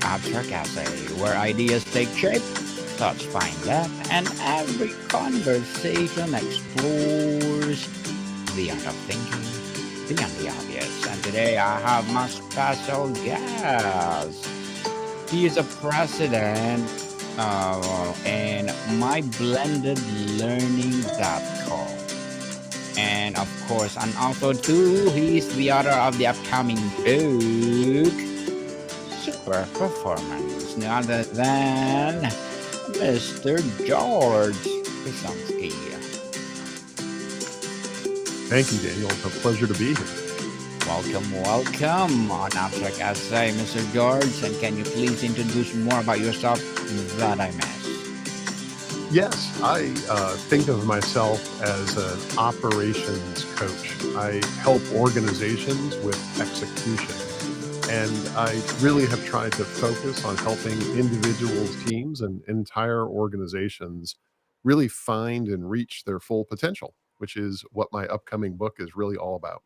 Abstract Essay, where ideas take shape, thoughts find depth, and every conversation explores the art of thinking beyond the obvious. And today I have my special guest. He is a president in myblendedlearning.com. And of course, and also too, he is the author of the upcoming book, Super Performance, none other than Mr. George Pesansky. Thank you, Daniel. It's a pleasure to be here. Welcome on Abstract Essay, Mr. George. And can you please introduce more about yourself that I missed? Yes, I think of myself as an operations coach. I help organizations with execution. And I really have tried to focus on helping individuals, teams, and entire organizations really find and reach their full potential, which is what my upcoming book is really all about.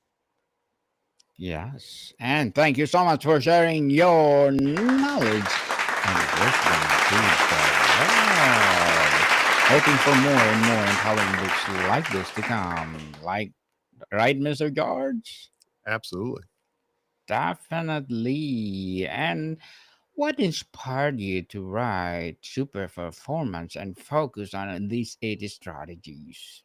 Yes, and thank you so much for sharing your knowledge and wisdom to the world. Hoping for more and more empowering books like this to come. Like, right, Mr. George? Absolutely. Definitely. And what inspired you to write Super Performance and focus on these 80 strategies?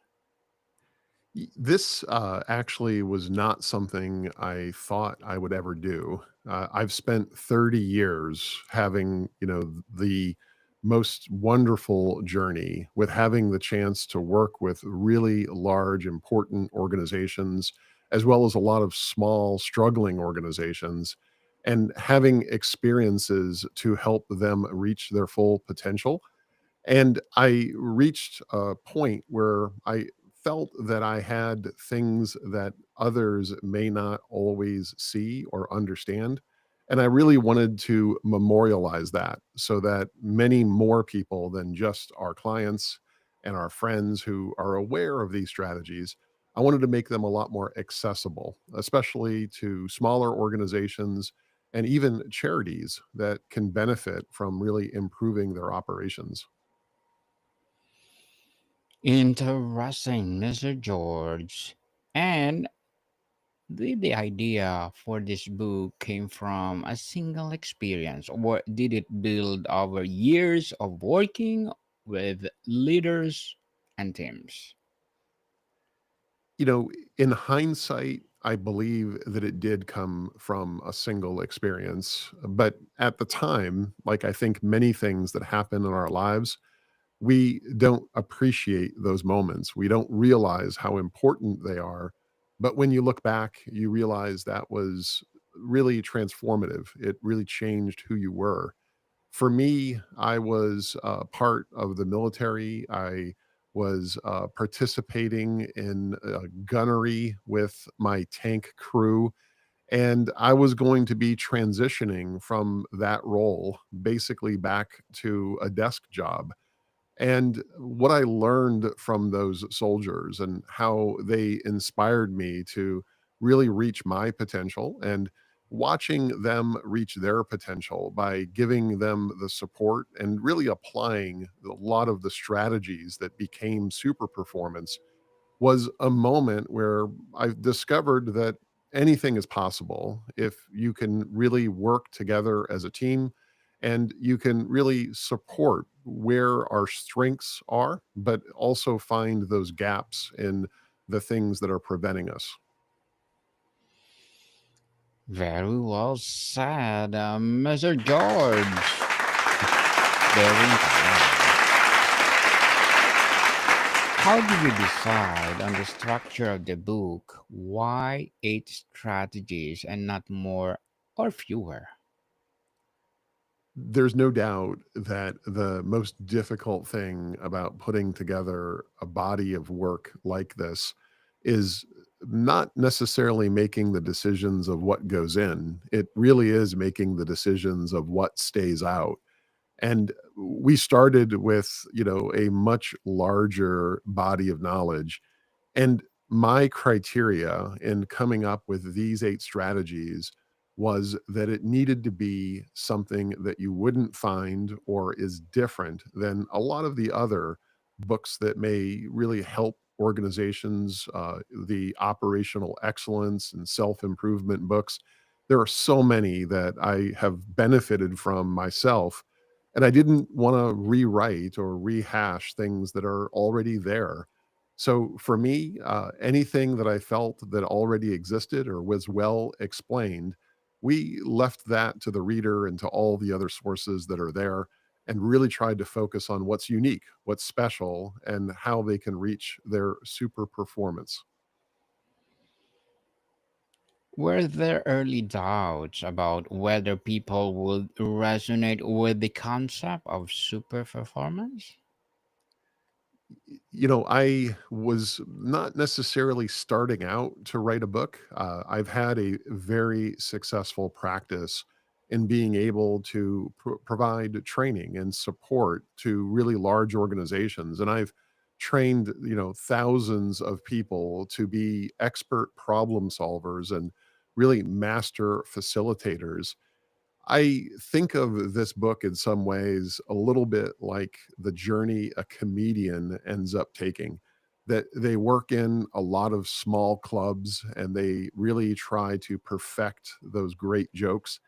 This actually was not something I thought I would ever do. I've spent 30 years having, the most wonderful journey with having the chance to work with really large, important organizations, as well as a lot of small, struggling organizations, and having experiences to help them reach their full potential. And I reached a point where I felt that I had things that others may not always see or understand. And I really wanted to memorialize that so that many more people than just our clients and our friends who are aware of these strategies, I wanted to make them a lot more accessible, especially to smaller organizations and even charities that can benefit from really improving their operations. Interesting, Mr. George. And the idea for this book came from a single experience, or did it build over years of working with leaders and teams? You know, in hindsight, I believe that it did come from a single experience. But at the time, like I think many things that happen in our lives, we don't appreciate those moments. We don't realize how important they are. But when you look back, you realize that was really transformative. It really changed who you were. For me, I was part of the military. I was participating in gunnery with my tank crew. And I was going to be transitioning from that role basically back to a desk job. And what I learned from those soldiers and how they inspired me to really reach my potential and watching them reach their potential by giving them the support and really applying a lot of the strategies that became super performance was a moment where I discovered that anything is possible if you can really work together as a team and you can really support where our strengths are, but also find those gaps in the things that are preventing us. Very well said, Mr. George. Very inspiring. How did you decide on the structure of the book? Why 8 strategies and not more or fewer? There's no doubt that the most difficult thing about putting together a body of work like this is not necessarily making the decisions of what goes in. It really is making the decisions of what stays out. And we started with, a much larger body of knowledge. And my criteria in coming up with these 8 strategies was that it needed to be something that you wouldn't find or is different than a lot of the other books that may really help organizations, the operational excellence and self improvement books. There are so many that I have benefited from myself. And I didn't want to rewrite or rehash things that are already there. So for me, anything that I felt that already existed or was well explained, we left that to the reader and to all the other sources that are there and really tried to focus on what's unique, what's special, and how they can reach their super performance. Were there early doubts about whether people would resonate with the concept of super performance? I was not necessarily starting out to write a book. I've had a very successful practice in being able to provide training and support to really large organizations. And I've trained, thousands of people to be expert problem solvers and really master facilitators. I think of this book in some ways a little bit like the journey a comedian ends up taking. That they work in a lot of small clubs and they really try to perfect those great jokes.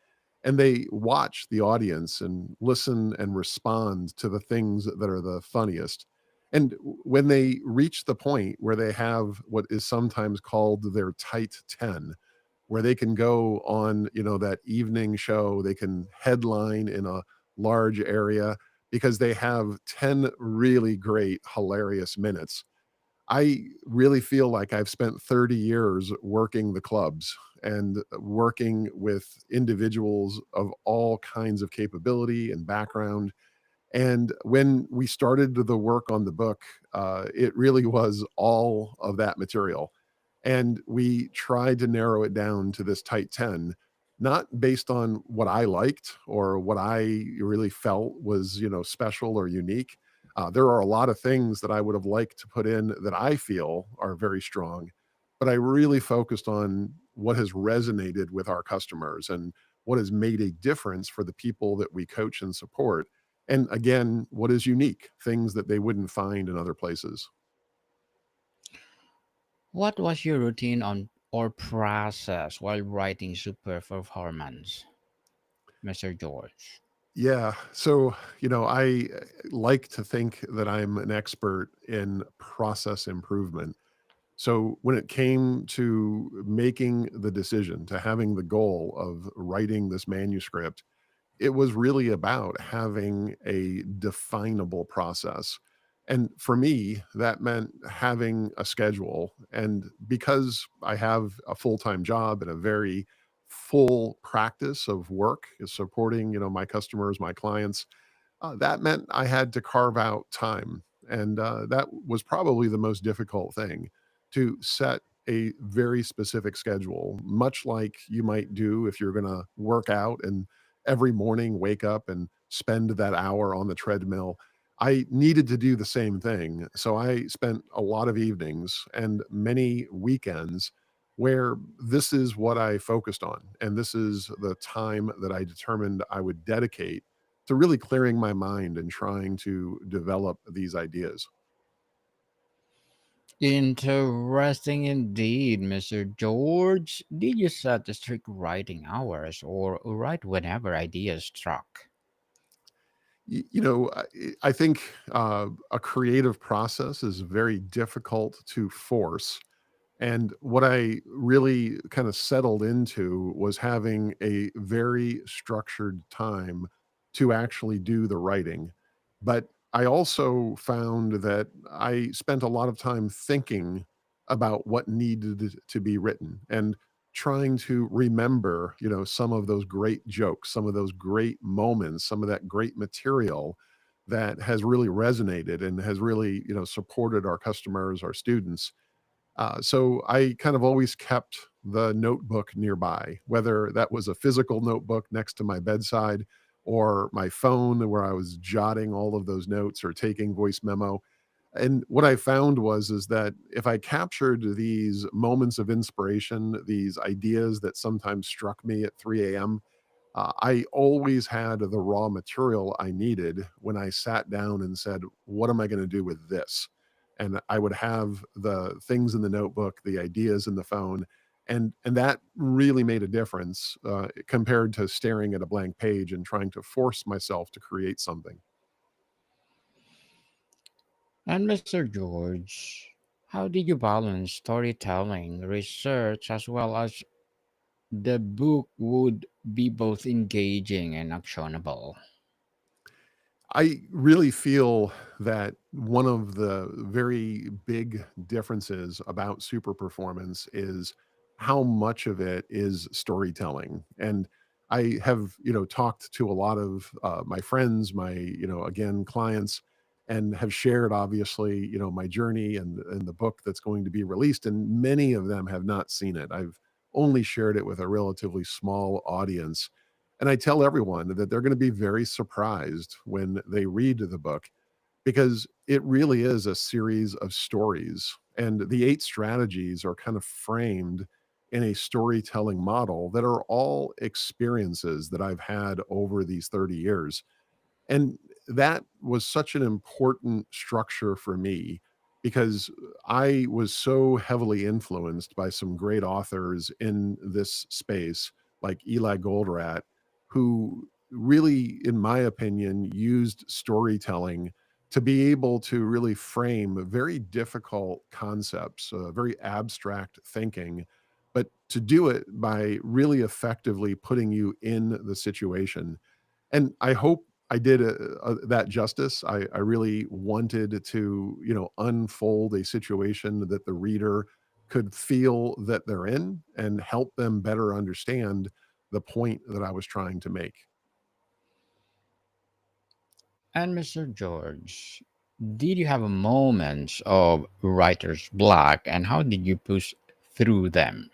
And they watch the audience and listen and respond to the things that are the funniest. And when they reach the point where they have what is sometimes called their tight 10, where they can go on, that evening show, they can headline in a large area because they have 10 really great, hilarious minutes. I really feel like I've spent 30 years working the clubs and working with individuals of all kinds of capability and background. And when we started the work on the book, it really was all of that material. And we tried to narrow it down to this tight 10, not based on what I liked or what I really felt was, special or unique. There are a lot of things that I would have liked to put in that I feel are very strong, but I really focused on what has resonated with our customers and what has made a difference for the people that we coach and support. And again, what is unique, things that they wouldn't find in other places. What was your routine on or process while writing super performance, Mr. George? Yeah. So, I like to think that I'm an expert in process improvement. So, when it came to making the decision, to having the goal of writing this manuscript, it was really about having a definable process. And for me, that meant having a schedule. And because I have a full time job and a very full practice of work supporting, my customers, my clients, that meant I had to carve out time, and that was probably the most difficult thing, to set a very specific schedule, much like you might do if you're gonna work out and every morning wake up and spend that hour on the treadmill. I needed to do the same thing, so I spent a lot of evenings and many weekends where this is what I focused on, and this is the time that I determined I would dedicate to really clearing my mind and trying to develop these ideas. Interesting indeed, Mr. George. Did you set the strict writing hours or write whenever ideas struck? I think a creative process is very difficult to force. And what I really kind of settled into was having a very structured time to actually do the writing. But I also found that I spent a lot of time thinking about what needed to be written and trying to remember, some of those great jokes, some of those great moments, some of that great material that has really resonated and has really, supported our customers, our students. So I kind of always kept the notebook nearby, whether that was a physical notebook next to my bedside or my phone where I was jotting all of those notes or taking voice memo. And what I found was is that if I captured these moments of inspiration, these ideas that sometimes struck me at 3 a.m., I always had the raw material I needed when I sat down and said, "What am I going to do with this?" And I would have the things in the notebook, the ideas in the phone, and that really made a difference compared to staring at a blank page and trying to force myself to create something. And Mr. George, how did you balance storytelling, research, as well as the book would be both engaging and actionable? I really feel that one of the very big differences about super performance is how much of it is storytelling. And I have, talked to a lot of my friends, my, again, clients, and have shared obviously, my journey and the book that's going to be released. And many of them have not seen it. I've only shared it with a relatively small audience, and I tell everyone that they're going to be very surprised when they read the book because it really is a series of stories. And the eight strategies are kind of framed in a storytelling model that are all experiences that I've had over these 30 years. And that was such an important structure for me because I was so heavily influenced by some great authors in this space, like Eli Goldratt, who really, in my opinion, used storytelling to be able to really frame very difficult concepts, very abstract thinking, but to do it by really effectively putting you in the situation. And I hope I did that justice. I really wanted to, unfold a situation that the reader could feel that they're in and help them better understand the point that I was trying to make. And Mr. George, did you have moments of writer's block and how did you push through them?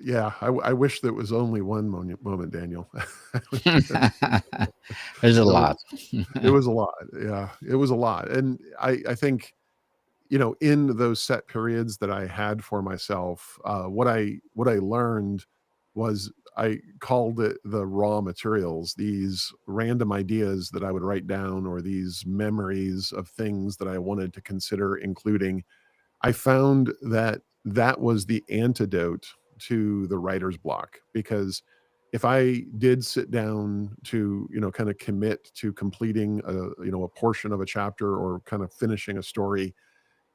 Yeah, I wish there was only one moment, Daniel. There's a There lot. was it was a lot. Yeah, it was a lot. And I think, in those set periods that I had for myself, what I learned was I called it the raw materials, these random ideas that I would write down or these memories of things that I wanted to consider including. I found that that was the antidote to the writer's block because if I did sit down to, kind of commit to completing a portion of a chapter or kind of finishing a story,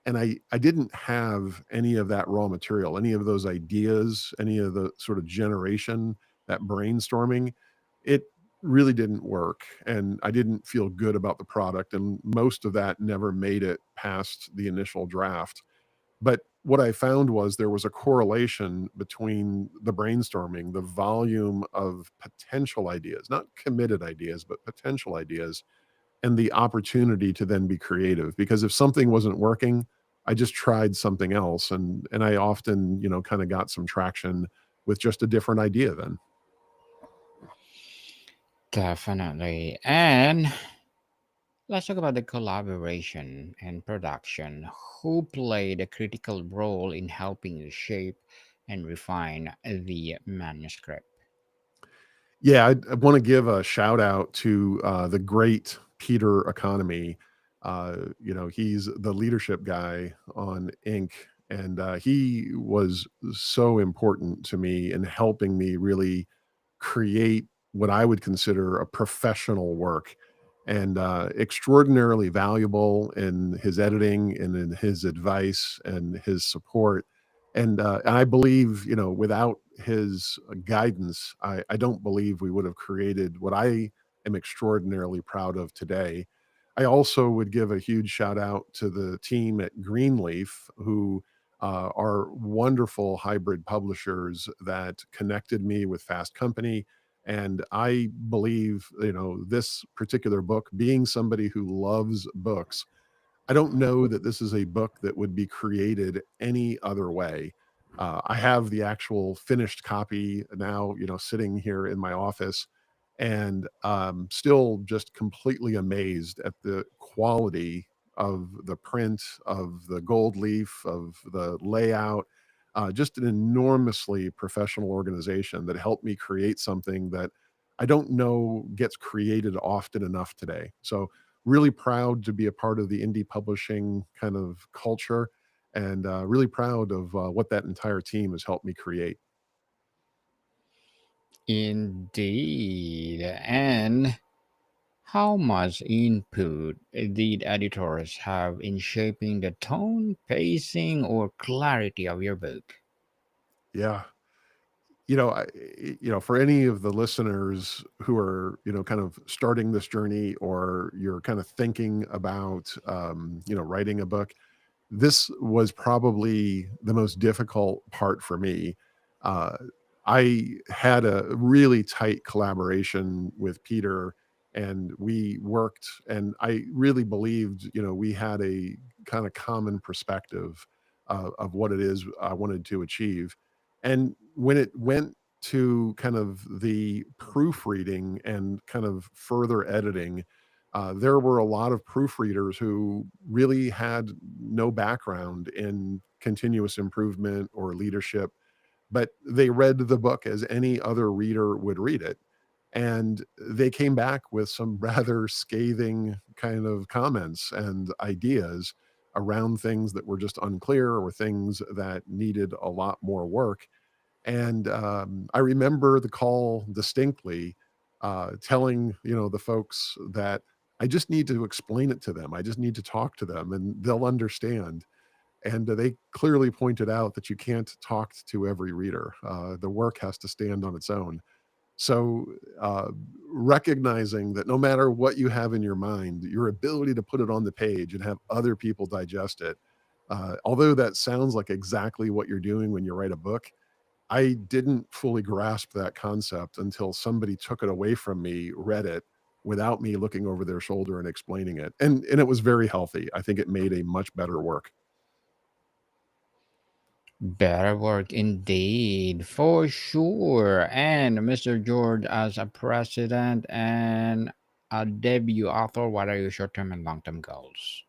and I didn't have any of that raw material, any of those ideas, any of the sort of generation, that brainstorming, it really didn't work, and I didn't feel good about the product, and most of that never made it past the initial draft. But what I found was there was a correlation between the brainstorming, the volume of potential ideas, not committed ideas, but potential ideas, and the opportunity to then be creative. Because if something wasn't working, I just tried something else, and I often, kind of got some traction with just a different idea then. Definitely. And let's talk about the collaboration and production. Who played a critical role in helping you shape and refine the manuscript? Yeah, I want to give a shout out to the great Peter Economy. He's the leadership guy on Inc. And he was so important to me in helping me really create what I would consider a professional work, and extraordinarily valuable in his editing and in his advice and his support. And I believe, without his guidance, I don't believe we would have created what I am extraordinarily proud of today. I also would give a huge shout out to the team at Greenleaf, who are wonderful hybrid publishers that connected me with Fast Company. And I believe, this particular book, being somebody who loves books, I don't know that this is a book that would be created any other way. I have the actual finished copy now, sitting here in my office, and still just completely amazed at the quality of the print, of the gold leaf, of the layout. Just an enormously professional organization that helped me create something that I don't know gets created often enough today. So, really proud to be a part of the indie publishing kind of culture, and really proud of what that entire team has helped me create. Indeed. And how much input did editors have in shaping the tone, pacing, or clarity of your book? Yeah. For any of the listeners who are, kind of starting this journey, or you're kind of thinking about, writing a book, this was probably the most difficult part for me. Uh, I had a really tight collaboration with Peter, and we worked, and I really believed, we had a kind of common perspective of what it is I wanted to achieve. And when it went to kind of the proofreading and kind of further editing, there were a lot of proofreaders who really had no background in continuous improvement or leadership, but they read the book as any other reader would read it. And they came back with some rather scathing kind of comments and ideas around things that were just unclear, or things that needed a lot more work. And I remember the call distinctly, telling, the folks that I just need to explain it to them. I just need to talk to them and they'll understand. And they clearly pointed out that you can't talk to every reader. The work has to stand on its own. So, recognizing that no matter what you have in your mind, your ability to put it on the page and have other people digest it, although that sounds like exactly what you're doing when you write a book, I didn't fully grasp that concept until somebody took it away from me, read it without me looking over their shoulder and explaining it. And it was very healthy. I think it made a much better work. Better work indeed, for sure. And Mr. George, as a president and a debut author, what are your short term and long term goals?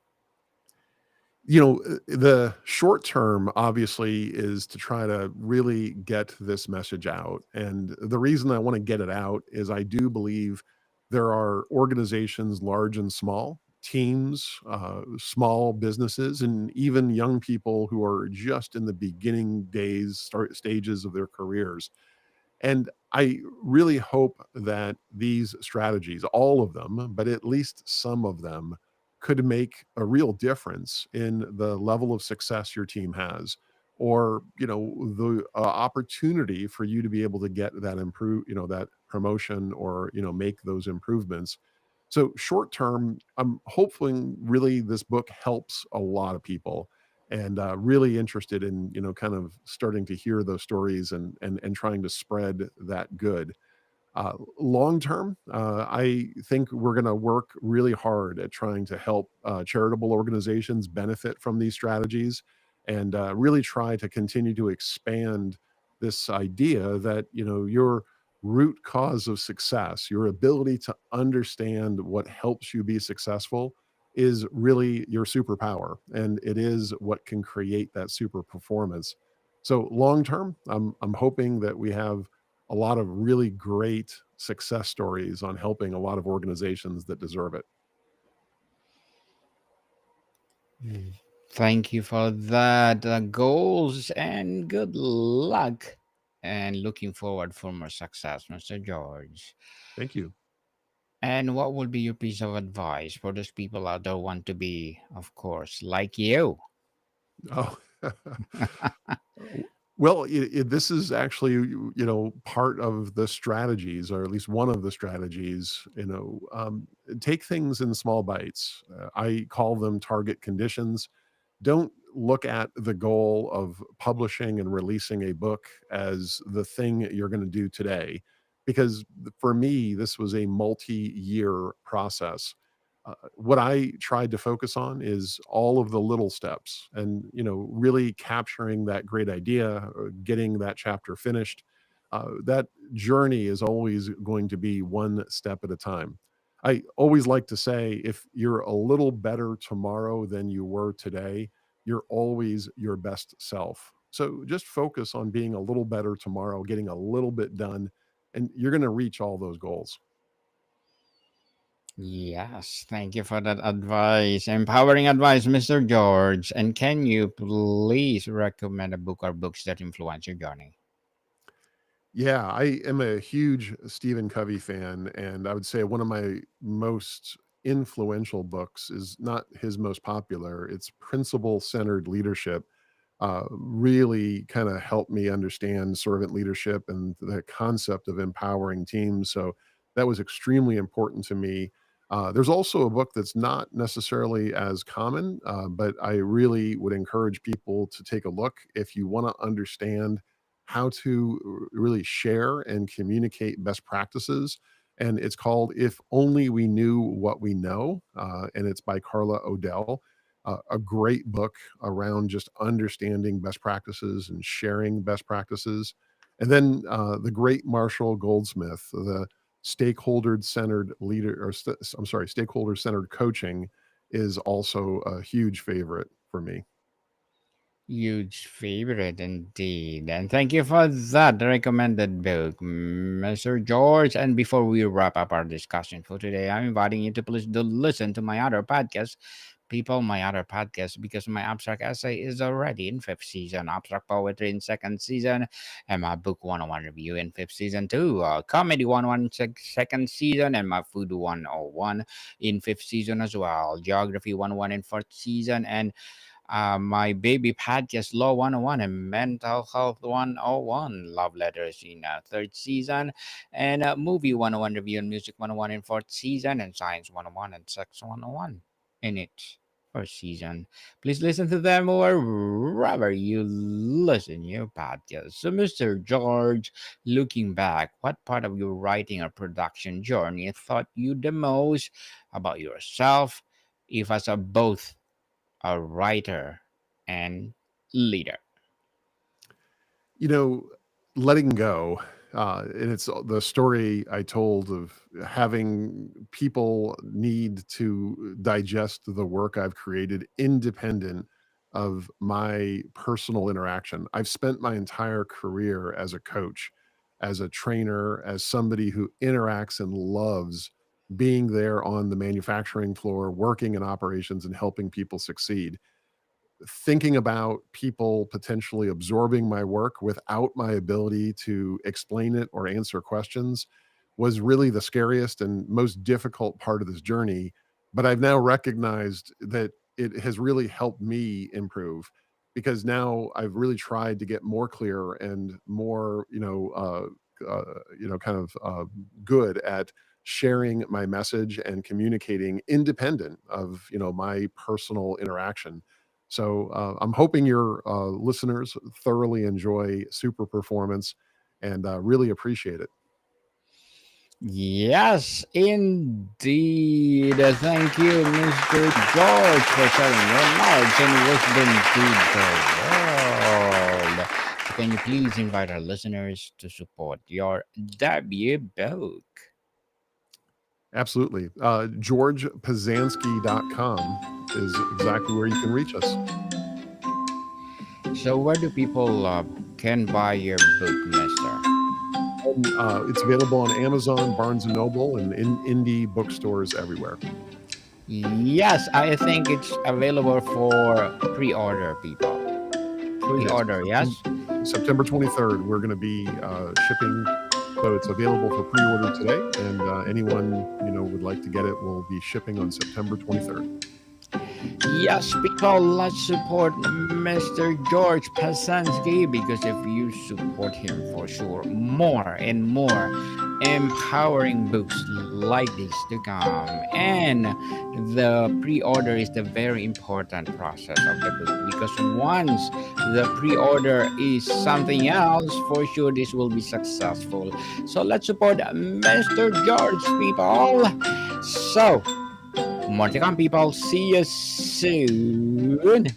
The short term obviously is to try to really get this message out. And the reason I want to get it out is I do believe there are organizations, large and small, teams, small businesses, and even young people who are just in the beginning stages of their careers. And I really hope that these strategies, all of them, but at least some of them, could make a real difference in the level of success your team has, or, the opportunity for you to be able to get that that promotion, or, make those improvements. So short term, I'm hoping really this book helps a lot of people, and really interested in, kind of starting to hear those stories, and trying to spread that good. Long term, I think we're going to work really hard at trying to help charitable organizations benefit from these strategies, and really try to continue to expand this idea that, your root cause of success, your ability to understand what helps you be successful, is really your superpower, and it is what can create that super performance. So long term, I'm hoping that we have a lot of really great success stories on helping a lot of organizations that deserve it. Thank you for that. Goals and good luck. And looking forward for more success, Mr. George. Thank you. And what would be your piece of advice for those people out there who want to be, of course, like you? Oh, well, this is actually, part of the strategies, or at least one of the strategies. Take things in small bites. I call them target conditions. Don't look at the goal of publishing and releasing a book as the thing you're going to do today, because for me this was a multi-year process. What I tried to focus on is all of the little steps, and, really capturing that great idea, getting that chapter finished. That journey is always going to be one step at a time. I always like to say if you're a little better tomorrow than you were today, you're always your best self. So just focus on being a little better tomorrow, getting a little bit done, and you're going to reach all those goals. Yes, thank you for that advice. Empowering advice, Mr. George. And can you please recommend a book or books that influence your journey? Yeah, I am a huge Stephen Covey fan, and I would say one of my most influential books is not his most popular. It's Principle Centered Leadership. Really kind of helped me understand servant leadership and the concept of empowering teams. So that was extremely important to me. There's also a book that's not necessarily as common, but I really would encourage people to take a look if you want to understand how to really share and communicate best practices. And it's called If Only We Knew What We Know. And it's by Carla Odell. A great book around just understanding best practices and sharing best practices. And then the great Marshall Goldsmith, the stakeholder centered leader, or I'm sorry, stakeholder centered coaching is also a huge favorite for me. Huge favorite indeed. And thank you for that recommended book, Mr. George. And before we wrap up our discussion for today, I'm inviting you to please do listen to my other podcast, people, my other podcast, because my abstract essay is already in fifth season, abstract poetry in second season, and my book 101 review in fifth season too, comedy 101 second season, and my food 101 in fifth season as well, geography 101 in fourth season, and my baby podcast Law 101 and Mental Health 101 Love Letters in third season, and Movie 101 Review and Music 101 in fourth season, and Science 101 and Sex 101 in its first season. Please listen to them wherever you listen your podcast. So, Mr. George, looking back, what part of your writing or production journey taught you the most about yourself, if as a both a writer and leader? You know, letting go, and it's the story I told of having people need to digest the work I've created independent of my personal interaction. I've spent my entire career as a coach, as a trainer, as somebody who interacts and loves being there on the manufacturing floor, working in operations and helping people succeed. Thinking about people potentially absorbing my work without my ability to explain it or answer questions was really the scariest and most difficult part of this journey. But I've now recognized that it has really helped me improve because now I've really tried to get more clear and more, kind of good at sharing my message and communicating independent of my personal interaction. So I'm hoping your listeners thoroughly enjoy Super Performance and really appreciate it. Yes, indeed. Thank you, Mr. George, for sharing your knowledge and wisdom to the world. Can you please invite our listeners to support your debut book? Absolutely. GeorgePesansky.com is exactly where you can reach us. So, where do people can buy your book, Mister? It's available on Amazon, Barnes and Noble, and in indie bookstores everywhere. Yes, I think it's available for pre-order people. Yes, Pre-order, yes. September 23rd, we're going to be shipping. So it's available for pre-order today, and anyone would like to get it will be shipping on September 23rd. Yes, people, let's support Mr. George Pesansky, because if you support him, for sure, more and more empowering books like this to come. And the pre-order is the very important process of the book, because once the pre-order is something else, for sure this will be successful. So let's support Mr. George, people. So more to come, people. See you soon.